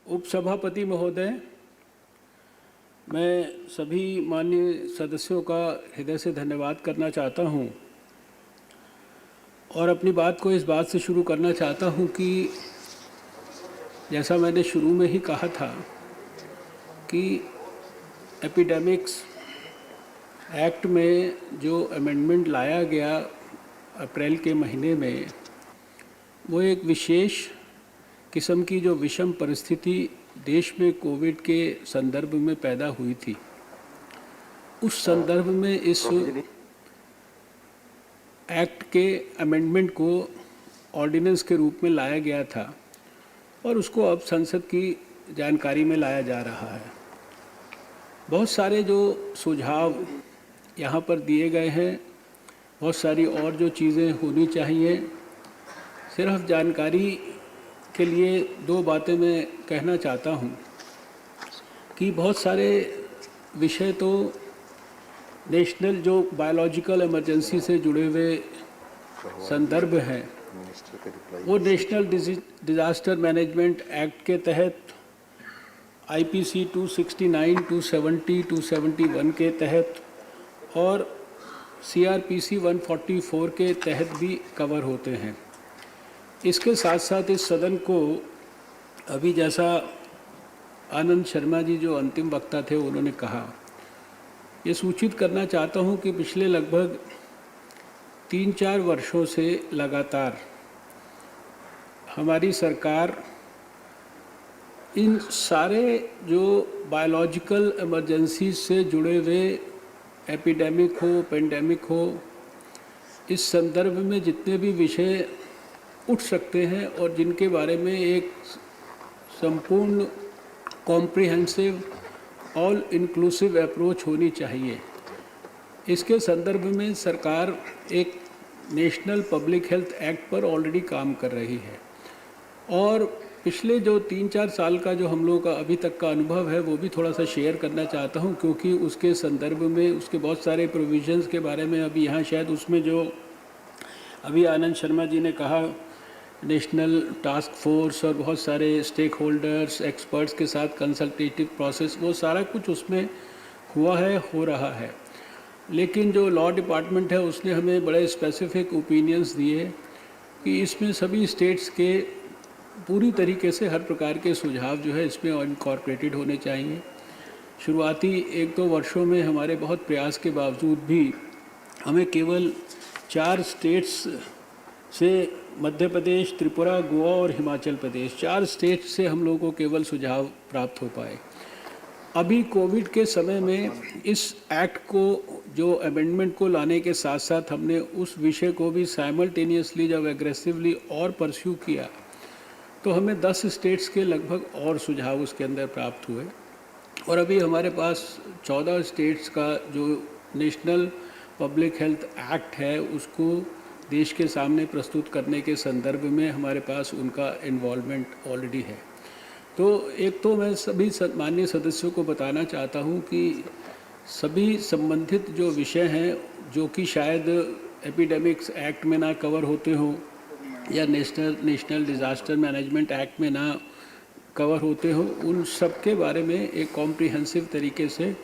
उपसभापति महोदय, मैं सभी माननीय सदस्यों का हृदय से धन्यवाद करना चाहता हूं और अपनी बात को इस बात से शुरू करना चाहता हूं कि जैसा मैंने शुरू में ही कहा था कि एपिडेमिक्स एक्ट में जो अमेंडमेंट लाया गया अप्रैल के महीने में, वो एक विशेष किस्म की जो विषम परिस्थिति देश में कोविड के संदर्भ में पैदा हुई थी, उस संदर्भ में इस एक्ट के अमेंडमेंट को ऑर्डिनेंस के रूप में लाया गया था और उसको अब संसद की जानकारी में लाया जा रहा है। बहुत सारे जो सुझाव यहाँ पर दिए गए हैं, बहुत सारी और जो चीज़ें होनी चाहिए, सिर्फ जानकारी के लिए दो बातें मैं कहना चाहता हूँ कि बहुत सारे विषय तो नेशनल जो बायोलॉजिकल इमरजेंसी से जुड़े हुए संदर्भ हैं, वो नेशनल डिज़ास्टर मैनेजमेंट एक्ट के तहत IPC 269, 270, 271 के तहत और CRPC 144 के तहत भी कवर होते हैं। इसके साथ साथ इस सदन को अभी जैसा आनंद शर्मा जी जो अंतिम वक्ता थे उन्होंने कहा, ये सूचित करना चाहता हूँ कि पिछले लगभग 3-4 वर्षों से लगातार हमारी सरकार इन सारे जो बायोलॉजिकल इमरजेंसी से जुड़े हुए एपिडेमिक हो, पेंडेमिक हो, इस संदर्भ में जितने भी विषय उठ सकते हैं और जिनके बारे में एक संपूर्ण कॉम्प्रिहेंसिव ऑल इंक्लूसिव अप्रोच होनी चाहिए, इसके संदर्भ में सरकार एक नेशनल पब्लिक हेल्थ एक्ट पर ऑलरेडी काम कर रही है। और पिछले जो 3-4 साल का जो हम लोगों का अभी तक का अनुभव है वो भी थोड़ा सा शेयर करना चाहता हूँ, क्योंकि उसके संदर्भ में उसके बहुत सारे प्रोविजंस के बारे में अभी यहाँ शायद उसमें जो अभी आनंद शर्मा जी ने कहा, नेशनल टास्क फोर्स और बहुत सारे स्टेक होल्डर्स, एक्सपर्ट्स के साथ कंसल्टेटिव प्रोसेस, वो सारा कुछ उसमें हुआ है, हो रहा है। लेकिन जो लॉ डिपार्टमेंट है उसने हमें बड़े स्पेसिफिक ओपिनियंस दिए कि इसमें सभी स्टेट्स के पूरी तरीके से हर प्रकार के सुझाव जो है इसमें इनकॉर्पोरेटेड होने चाहिए। शुरुआती 1-2 वर्षों में हमारे बहुत प्रयास के बावजूद भी हमें केवल 4 स्टेट्स से, मध्य प्रदेश, त्रिपुरा, गोवा और हिमाचल प्रदेश, 4 स्टेट से हम लोगों को केवल सुझाव प्राप्त हो पाए। अभी कोविड के समय में इस एक्ट को जो अमेंडमेंट को लाने के साथ साथ हमने उस विषय को भी साइमल्टेनियसली जब एग्रेसिवली और परस्यू किया तो हमें 10 स्टेट्स के लगभग और सुझाव उसके अंदर प्राप्त हुए और अभी हमारे पास 14 स्टेट्स का जो नेशनल पब्लिक हेल्थ एक्ट है उसको देश के सामने प्रस्तुत करने के संदर्भ में हमारे पास उनका इन्वॉल्वमेंट ऑलरेडी है। तो एक तो मैं सभी माननीय सदस्यों को बताना चाहता हूं कि सभी संबंधित जो विषय हैं जो कि शायद एपिडेमिक्स एक्ट में ना कवर होते हों या नेशनल डिज़ास्टर मैनेजमेंट एक्ट में ना कवर होते हो, उन सब के बारे में एक कॉम्प्रिहेंसिव तरीके से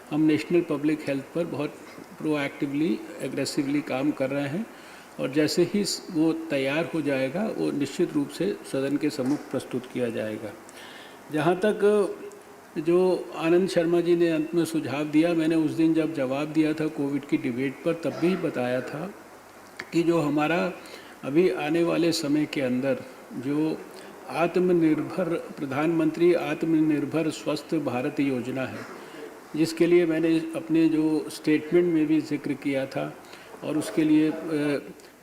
हम नेशनल पब्लिक हेल्थ पर बहुत प्रोएक्टिवली, एग्रेसिवली काम कर रहे हैं और जैसे ही वो तैयार हो जाएगा वो निश्चित रूप से सदन के सम्मुख प्रस्तुत किया जाएगा। जहाँ तक जो आनंद शर्मा जी ने अंत में सुझाव दिया, मैंने उस दिन जब जवाब दिया था कोविड की डिबेट पर तब भी बताया था कि जो हमारा अभी आने वाले समय के अंदर जो आत्मनिर्भर प्रधानमंत्री आत्मनिर्भर स्वस्थ भारत योजना है, जिसके लिए मैंने अपने जो स्टेटमेंट में भी जिक्र किया था और उसके लिए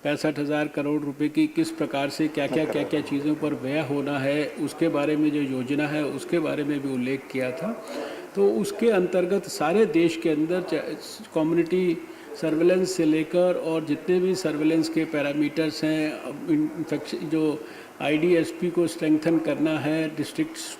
65,000 करोड़ रुपए की किस प्रकार से क्या क्या चीज़ों पर व्यय होना है, उसके बारे में जो योजना है उसके बारे में भी उल्लेख किया था। तो उसके अंतर्गत सारे देश के अंदर कम्युनिटी सर्वेलेंस से लेकर और जितने भी सर्वेलेंस के पैरामीटर्स हैं, इन्फेक्शन जो IDSP को स्ट्रेंथन करना है, डिस्ट्रिक्ट्स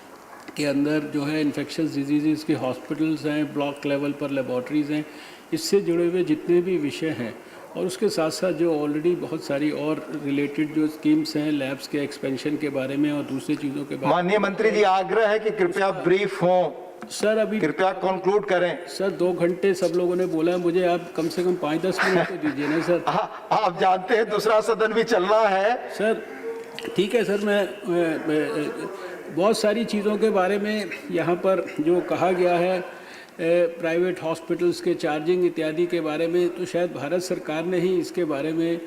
के अंदर जो है इन्फेक्शस डिजीज़ के हॉस्पिटल्स हैं, ब्लॉक लेवल पर लेबॉर्ट्रीज़ हैं, इससे जुड़े हुए जितने भी विषय हैं और उसके साथ साथ जो ऑलरेडी बहुत सारी और रिलेटेड जो स्कीम्स हैं लैब्स के एक्सपेंशन के बारे में और दूसरी चीज़ों के बारे में। माननीय मंत्री जी, आग्रह है कि कृपया ब्रीफ हों, सर अभी कृपया कंक्लूड करें। सर 2 घंटे सब लोगों ने बोला है, मुझे आप कम से कम 5-10 मिनट तो दीजिए ना सर। आप जानते हैं दूसरा सदन भी चल रहा है। सर ठीक है सर, मैं बहुत सारी चीज़ों के बारे में यहाँ पर जो कहा गया है प्राइवेट हॉस्पिटल्स के चार्जिंग इत्यादि के बारे में, तो शायद भारत सरकार ने ही इसके बारे में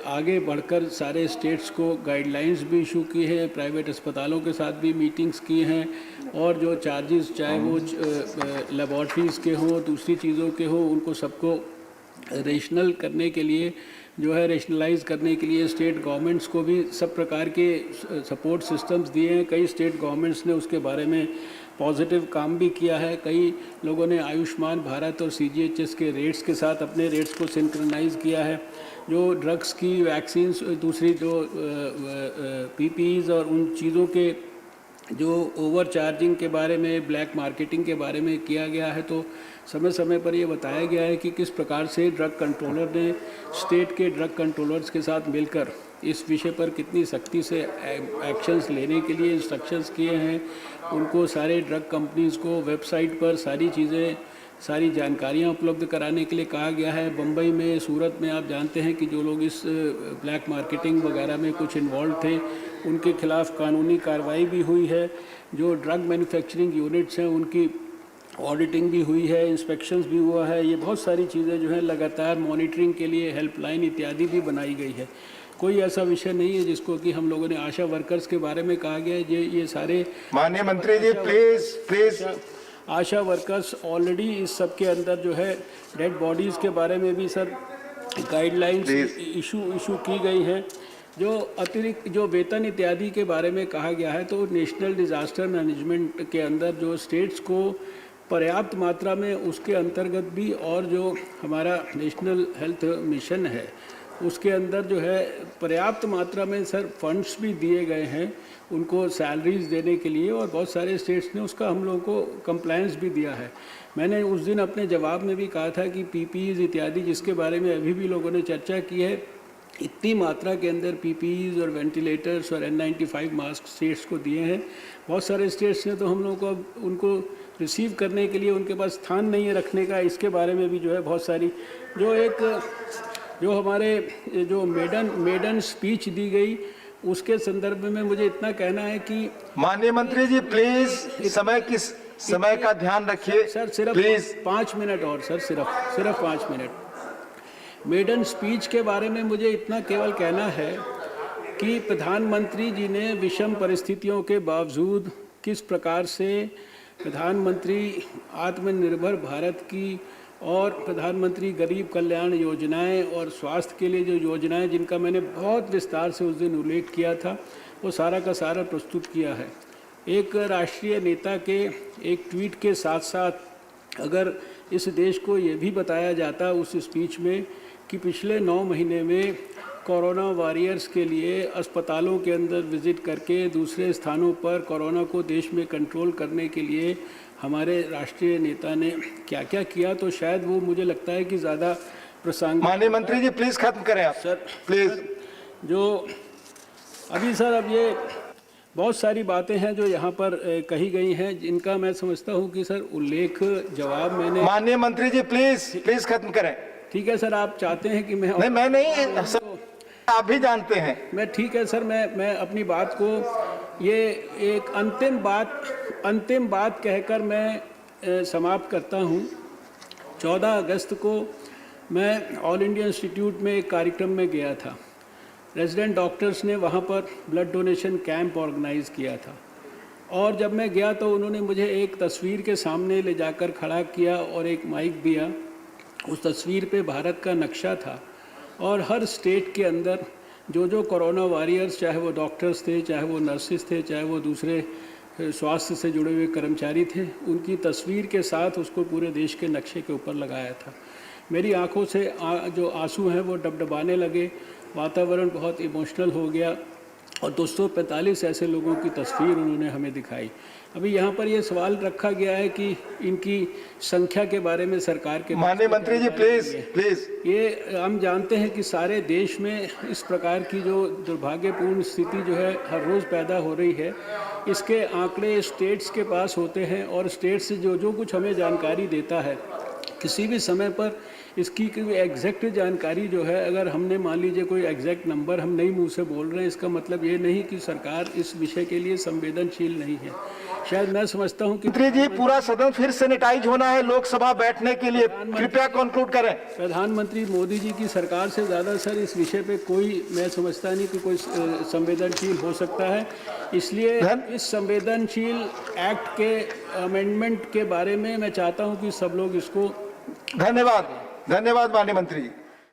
आगे बढ़कर सारे स्टेट्स को गाइडलाइंस भी इशू की है, प्राइवेट अस्पतालों के साथ भी मीटिंग्स की हैं, और जो चार्जेस चाहे वो लेबॉर्ट्रीज़ के हों दूसरी चीज़ों के हों, उनको सबको रेशनल करने के लिए जो है रेशनलाइज करने के लिए स्टेट गवर्नमेंट्स को भी सब प्रकार के सपोर्ट सिस्टम्स दिए हैं। कई स्टेट गवर्नमेंट्स ने उसके बारे में पॉजिटिव काम भी किया है। कई लोगों ने आयुष्मान भारत और CGHS के रेट्स के साथ अपने रेट्स को सिंक्रोनाइज किया है। जो ड्रग्स की वैक्सीन्स, दूसरी जो PPEs और उन चीज़ों के जो ओवर चार्जिंग के बारे में, ब्लैक मार्केटिंग के बारे में किया गया है, तो समय समय पर ये बताया गया है कि किस प्रकार से ड्रग कंट्रोलर ने स्टेट के ड्रग कंट्रोलर्स के साथ मिलकर इस विषय पर कितनी सख्ती से एक्शंस लेने के लिए इंस्ट्रक्शंस किए हैं। उनको सारे ड्रग कंपनीज़ को वेबसाइट पर सारी चीज़ें, सारी जानकारियां उपलब्ध कराने के लिए कहा गया है। बम्बई में, सूरत में आप जानते हैं कि जो लोग इस ब्लैक मार्केटिंग वगैरह में कुछ इन्वॉल्व थे, उनके खिलाफ कानूनी कार्रवाई भी हुई है। जो ड्रग मैन्युफैक्चरिंग यूनिट्स हैं उनकी ऑडिटिंग भी हुई है, इंस्पेक्शंस भी हुआ है। ये बहुत सारी चीज़ें जो है लगातार मॉनिटरिंग के लिए हेल्पलाइन इत्यादि भी बनाई गई है। कोई ऐसा विषय नहीं है जिसको कि हम लोगों ने आशा वर्कर्स के बारे में कहा गया है। ये सारे माननीय मंत्री जी प्लीज आशा वर्कर्स ऑलरेडी इस सब के अंदर जो है डेड बॉडीज़ के बारे में भी सर गाइडलाइंस इशू की गई हैं। जो अतिरिक्त जो वेतन इत्यादि के बारे में कहा गया है, तो नेशनल डिज़ास्टर मैनेजमेंट के अंदर जो स्टेट्स को पर्याप्त मात्रा में उसके अंतर्गत भी, और जो हमारा नेशनल हेल्थ मिशन है उसके अंदर जो है पर्याप्त मात्रा में सर फंड्स भी दिए गए हैं उनको सैलरीज देने के लिए, और बहुत सारे स्टेट्स ने उसका हम लोगों को कंप्लायंस भी दिया है। मैंने उस दिन अपने जवाब में भी कहा था कि PPEs इत्यादि जिसके बारे में अभी भी लोगों ने चर्चा की है, इतनी मात्रा के अंदर PPEs और वेंटिलेटर्स और N95 मास्क स्टेट्स को दिए हैं। बहुत सारे स्टेट्स ने तो हम लोगों को उनको रिसीव करने के लिए उनके पास स्थान नहीं है रखने का। इसके बारे में भी जो है बहुत सारी जो हमारे जो मेडन स्पीच दी गई उसके संदर्भ में मुझे इतना कहना है कि माननीय मंत्री जी प्लीज समय का ध्यान रखिए सर। सिर्फ प्लीज 5 मिनट और सर, सिर्फ 5 मिनट। मेडन स्पीच के बारे में मुझे इतना केवल कहना है कि प्रधानमंत्री जी ने विषम परिस्थितियों के बावजूद किस प्रकार से प्रधानमंत्री आत्मनिर्भर भारत की और प्रधानमंत्री गरीब कल्याण योजनाएं और स्वास्थ्य के लिए जो योजनाएं जिनका मैंने बहुत विस्तार से उस दिन उल्लेख किया था, वो सारा का सारा प्रस्तुत किया है। एक राष्ट्रीय नेता के एक ट्वीट के साथ साथ अगर इस देश को ये भी बताया जाता उस स्पीच में कि पिछले 9 महीने में कोरोना वॉरियर्स के लिए अस्पतालों के अंदर विज़िट करके दूसरे स्थानों पर कोरोना को देश में कंट्रोल करने के लिए हमारे राष्ट्रीय नेता ने क्या क्या किया, तो शायद वो मुझे लगता है कि ज़्यादा प्रासंगिक। माननीय मंत्री जी प्लीज खत्म करें आप सर प्लीज। जो अभी सर अब ये बहुत सारी बातें हैं जो यहाँ पर कही गई हैं जिनका मैं समझता हूँ कि सर उल्लेख जवाब मैंने। माननीय मंत्री जी प्लीज खत्म करें। ठीक है सर, आप चाहते हैं कि मैं नहीं सर, आप भी जानते हैं। मैं ठीक है सर, मैं अपनी बात को ये एक अंतिम बात कहकर मैं समाप्त करता हूँ। 14 अगस्त को मैं ऑल इंडिया इंस्टीट्यूट में एक कार्यक्रम में गया था। रेजिडेंट डॉक्टर्स ने वहाँ पर ब्लड डोनेशन कैंप ऑर्गेनाइज़ किया था, और जब मैं गया तो उन्होंने मुझे एक तस्वीर के सामने ले जाकर खड़ा किया और एक माइक दिया। उस तस्वीर पे भारत का नक्शा था, और हर स्टेट के अंदर जो कोरोना वॉरियर्स, चाहे वो डॉक्टर्स थे, चाहे वो नर्सिस थे, चाहे वो दूसरे स्वास्थ्य से जुड़े हुए कर्मचारी थे, उनकी तस्वीर के साथ उसको पूरे देश के नक्शे के ऊपर लगाया था। मेरी आंखों से जो आंसू हैं वो डबडबाने लगे, वातावरण बहुत इमोशनल हो गया। और 245 ऐसे लोगों की तस्वीर उन्होंने हमें दिखाई। अभी यहाँ पर ये सवाल रखा गया है कि इनकी संख्या के बारे में सरकार के माननीय मंत्री जी प्लीज प्लीज। ये हम जानते हैं कि सारे देश में इस प्रकार की जो दुर्भाग्यपूर्ण स्थिति जो है हर रोज़ पैदा हो रही है, इसके आंकड़े स्टेट्स के पास होते हैं और स्टेट से जो कुछ हमें जानकारी देता है, किसी भी समय पर इसकी कोई एग्जैक्ट जानकारी जो है, अगर हमने मान लीजिए कोई एग्जैक्ट नंबर हम नहीं मुंह से बोल रहे हैं, इसका मतलब ये नहीं कि सरकार इस विषय के लिए संवेदनशील नहीं है। शायद मैं समझता हूं कि मंत्री जी पूरा सदन फिर सैनिटाइज होना है लोकसभा बैठने के लिए, कृपया कंक्लूड करें। प्रधानमंत्री मोदी जी की सरकार से ज़्यादा सर इस विषय पे कोई, मैं समझता नहीं कि कोई संवेदनशील हो सकता है। इसलिए इस संवेदनशील एक्ट के अमेंडमेंट के बारे में मैं चाहता हूं कि सब लोग इसको। धन्यवाद, धन्यवाद माननीय मंत्री जी।